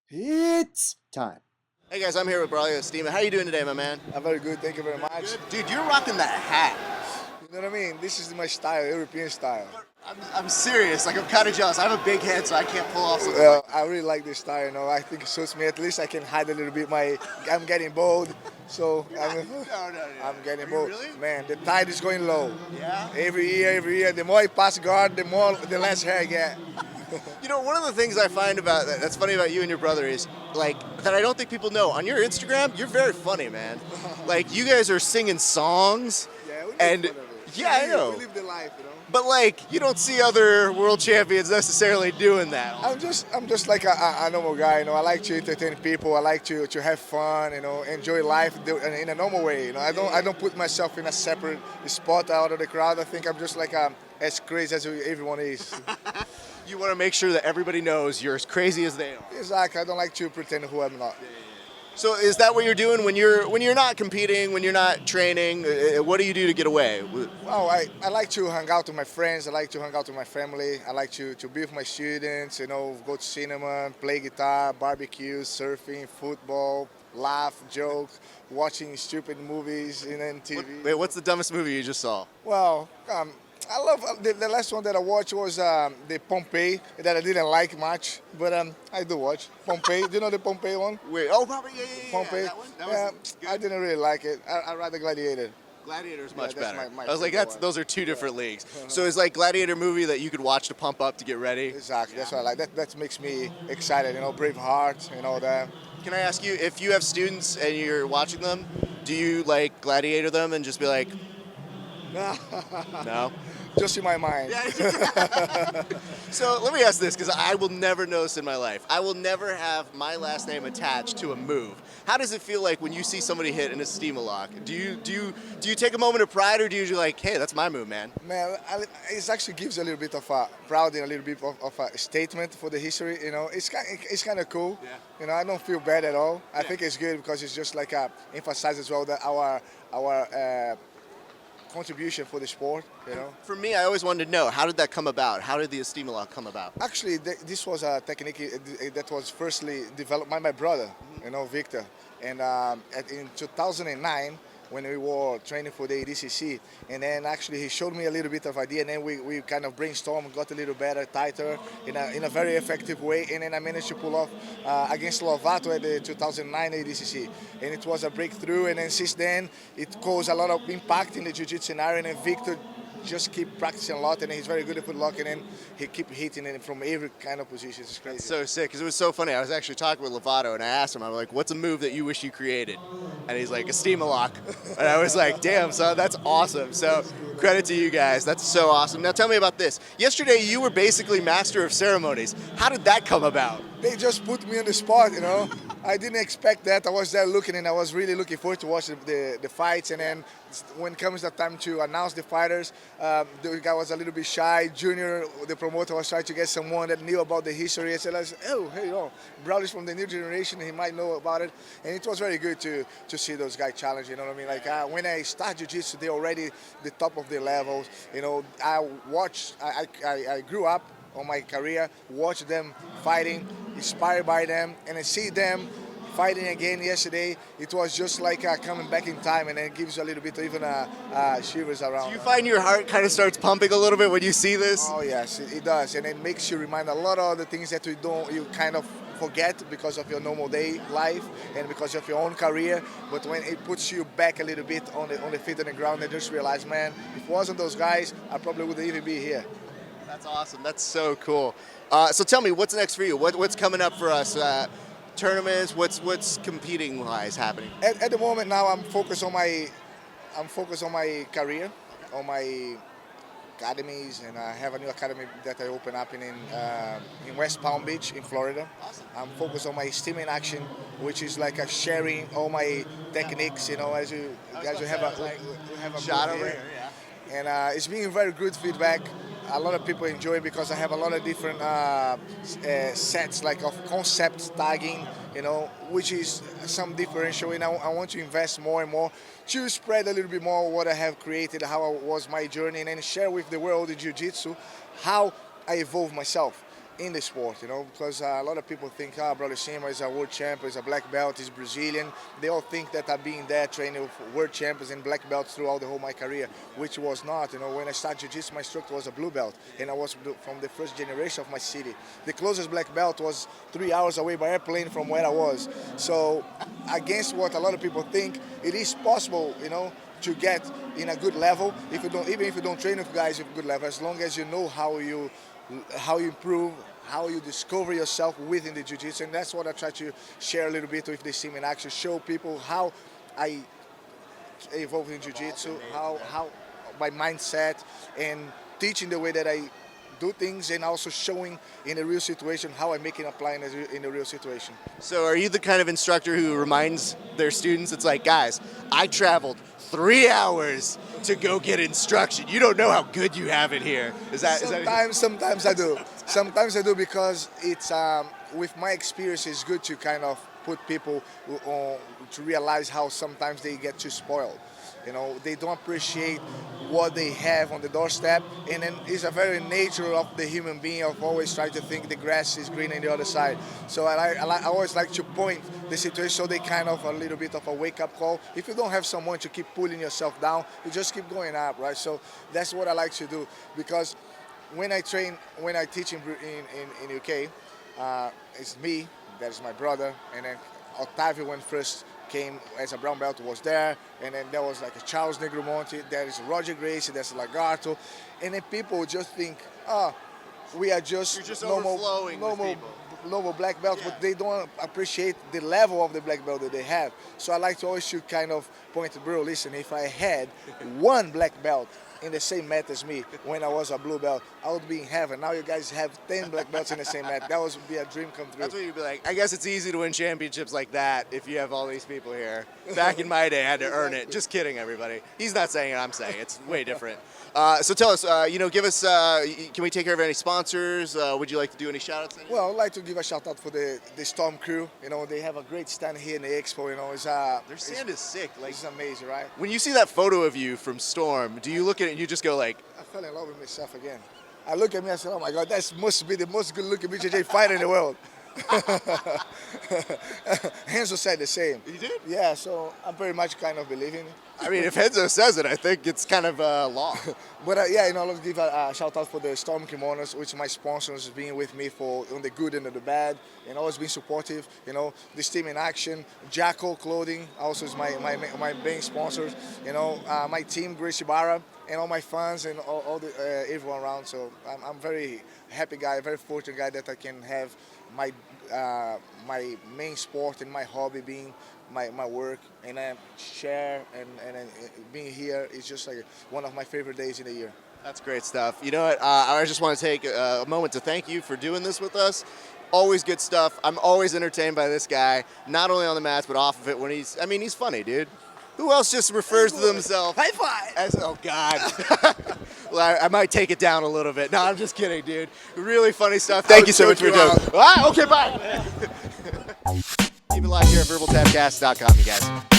It's time. Hey guys, I'm here with Braulio Estima. How you doing today, my man? I'm very good, thank you very much. Good. Dude, you're rocking that hat. You know what I mean? This is my style, European style. I'm serious. Like, I'm kind of jealous. I have a big head, so I can't pull off something Well, like I really like this style, I think it suits me. At least I can hide a little bit I'm getting bold, so I'm getting bold. Really? Man, the tide is going low. Yeah? Every year, the more I pass guard, the less hair I get. You know, one of the things I find that's funny about you and your brother is, like, that I don't think people know. On your Instagram, you're very funny, man. Like, you guys are singing songs. Yeah, we And, live fun of it. yeah, I know. We live the life. But, like, you don't see other world champions necessarily doing that. I'm just like a normal guy, I like to entertain people. I like to have fun, enjoy life in a normal way. I don't put myself in a separate spot out of the crowd. I think I'm just like as crazy as everyone is. You want to make sure that everybody knows you're as crazy as they are. Exactly. I don't like to pretend who I'm not. So is that what you're doing when you're not competing, when you're not training? What do you do to get away? Well, I like to hang out with my friends. I like to hang out with my family. I like to be with my students, go to cinema, play guitar, barbecue, surfing, football, laugh, joke, watching stupid movies and TV. Wait, what's the dumbest movie you just saw? Well, I love the last one that I watched was the Pompeii that I didn't like much, but I do watch Pompeii. Do you know the Pompeii one? Wait, oh, probably, yeah. Pompeii. That one? I didn't really like it. I rather Gladiator. Gladiator's much that's better. my I was like, favorite those are two different leagues. So it's like Gladiator movie that you could watch to pump up to get ready. Exactly. That's what I like. That makes me excited. Braveheart. That. Can I ask you, if you have students and you're watching them, do you like Gladiator them and just be like, no? Just in my mind. So let me ask this, because I will never know this in my life. I will never have my last name attached to a move. How does it feel like when you see somebody hit an Estima Lock? Do you take a moment of pride, or do you like, hey, that's my move, man? Man, it actually gives a little bit of a proud and a little bit of a statement for the history. It's kind of cool. Yeah. I don't feel bad at all. I think it's good because it's just like emphasize as well that our contribution for the sport, For me, I always wanted to know, how did that come about? How did the Estima Lock come about? Actually, this was a technique that was firstly developed by my brother, Victor. And in 2009, when we were training for the ADCC, and then actually he showed me a little bit of idea, and then we kind of brainstormed, got a little better, tighter, in a very effective way, and then I managed to pull off against Lovato at the 2009 ADCC, and it was a breakthrough, and then since then it caused a lot of impact in the jiu-jitsu scenario, and then Victor just keep practicing a lot, and he's very good at footlock, and then he keep hitting it from every kind of position. It's crazy. It's so sick, because it was so funny. I was actually talking with Lovato, and I asked him, I was like, what's a move that you wish you created? And he's like, Estima Lock. And I was like, damn, son, that's awesome. So credit to you guys. That's so awesome. Now tell me about this. Yesterday, you were basically master of ceremonies. How did that come about? They just put me on the spot, I didn't expect that. I was there looking, and I was really looking forward to watch the fights. And then when comes the time to announce the fighters, the guy was a little bit shy. Junior, the promoter, was trying to get someone that knew about the history. I said, oh, hey, Braulio's from the new generation. He might know about it. And it was very good to see those guys challenge, you know what I mean? Like when I started jiu-jitsu, they already the top of the levels. I grew up on my career, watch them fighting, inspired by them, and I see them fighting again yesterday. It was just like coming back in time, and it gives you a little bit even shivers around. Do you find your heart kind of starts pumping a little bit when you see this? Oh yes, it does, and it makes you remind a lot of the things that you kind of forget because of your normal day life and because of your own career. But when it puts you back a little bit on the feet on the ground, and just realize, man, if it wasn't those guys, I probably wouldn't even be here. That's awesome. That's so cool. So tell me, what's next for you? What's coming up for us? Tournaments? What's competing wise happening? At the moment now, I'm focused on my career, on my academies, and I have a new academy that I open up in West Palm Beach in Florida. Awesome. I'm focused on my Estima in action, which is like a sharing all my techniques. As you have a shot booth over here. Yeah. And it's been very good feedback. A lot of people enjoy it because I have a lot of different sets like of concept tagging, which is some differential. And I want to invest more and more to spread a little bit more what I have created, how was my journey, and then share with the world in Jiu Jitsu how I evolved myself. in the sport, because a lot of people think, Braulio Estima is a world champion, is a black belt, he's Brazilian. They all think that I've been there training with world champions and black belts throughout the whole my career, which was not. When I started Jiu-Jitsu, my instructor was a blue belt, and I was from the first generation of my city. The closest black belt was 3 hours away by airplane from where I was. So, against what a lot of people think, it is possible, to get in a good level. Even if you don't train with guys with good level, as long as you know how you improve, how you discover yourself within the jiu-jitsu, and that's what I try to share a little bit with this team and actually show people how I evolved in jiu-jitsu, how my mindset, and teaching the way that I do things, and also showing in a real situation how I make it apply in a real situation. So are you the kind of instructor who reminds their students, it's like, guys, I traveled 3 hours to go get instruction. You don't know how good you have it here. Sometimes I do. Sometimes I do, because it's with my experience, it's good to kind of put people to realize how sometimes they get too spoiled. They don't appreciate what they have on the doorstep, and then it's a very nature of the human being of always trying to think the grass is green on the other side. So I always like to point the situation so they kind of a little bit of a wake-up call. If you don't have someone to keep pulling yourself down, you just keep going up, right? So that's what I like to do, because when I teach in UK, it's me, that's my brother, and then Otavio, when first came as a brown belt, was there, and then there was like a Charles Negromonte, there is Roger Gracie, there's Lagarto, and then people just think, we are just normal black belts, but they don't appreciate the level of the black belt that they have. So I like to always to kind of point to, bro, listen, if I had one black belt in the same mat as me when I was a blue belt, I would be in heaven. Now you guys have 10 black belts in the same mat. That would be a dream come true. That's what you'd be like. I guess it's easy to win championships like that if you have all these people here. Back in my day, I had to earn it. Just kidding, everybody. He's not saying it, I'm saying it. It's way different. So tell us, give us, can we take care of any sponsors? Would you like to do any shout-outs? Well, I'd like to give a shout-out for the Storm crew. They have a great stand here in the Expo. Their stand is sick. Like, it's amazing, right? When you see that photo of you from Storm, do you look at it and you just go like... I fell in love with myself again. I look at me and I said, oh my God, that must be the most good-looking BJJ fighter in the world. Henzo said the same. He did? Yeah, so I'm very much kind of believing it. I mean, if Henzo says it, I think it's kind of law. But yeah, let's give a shout out for the Storm Kimonos, which my sponsors being with me on the good and the bad, and always been supportive. This team in action, Jacko Clothing also is my main sponsors. My team, Gracie Barra, and all my fans and all the everyone around. So I'm very happy guy, very fortunate guy that I can have my main sport and my hobby being my work, and I share and being here is just like one of my favorite days in the year. That's great stuff. You know what? I just want to take a moment to thank you for doing this with us. Always good stuff. I'm always entertained by this guy, not only on the mats but off of it. He's funny, dude. Who else just refers to themselves? High five! Oh, God. Well, I might take it down a little bit. No, I'm just kidding, dude. Really funny stuff. Thank you so much for doing it. Okay, bye. Keep it live here at verbaltapcast.com, you guys.